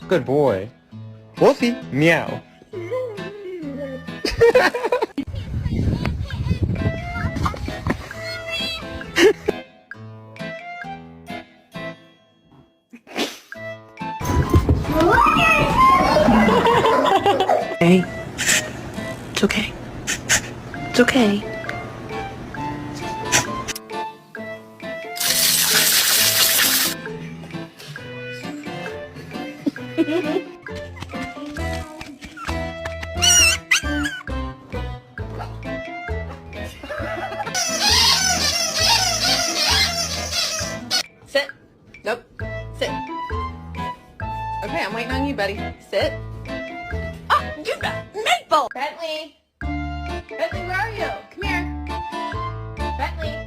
Good boy. Wolfie, meow. Hey, it's okay. It's okay. Sit. Nope. Sit. Okay, I'm waiting on you, buddy. Sit. Oh, you got Maple! Bentley! Bentley, where are you? Come here. Bentley.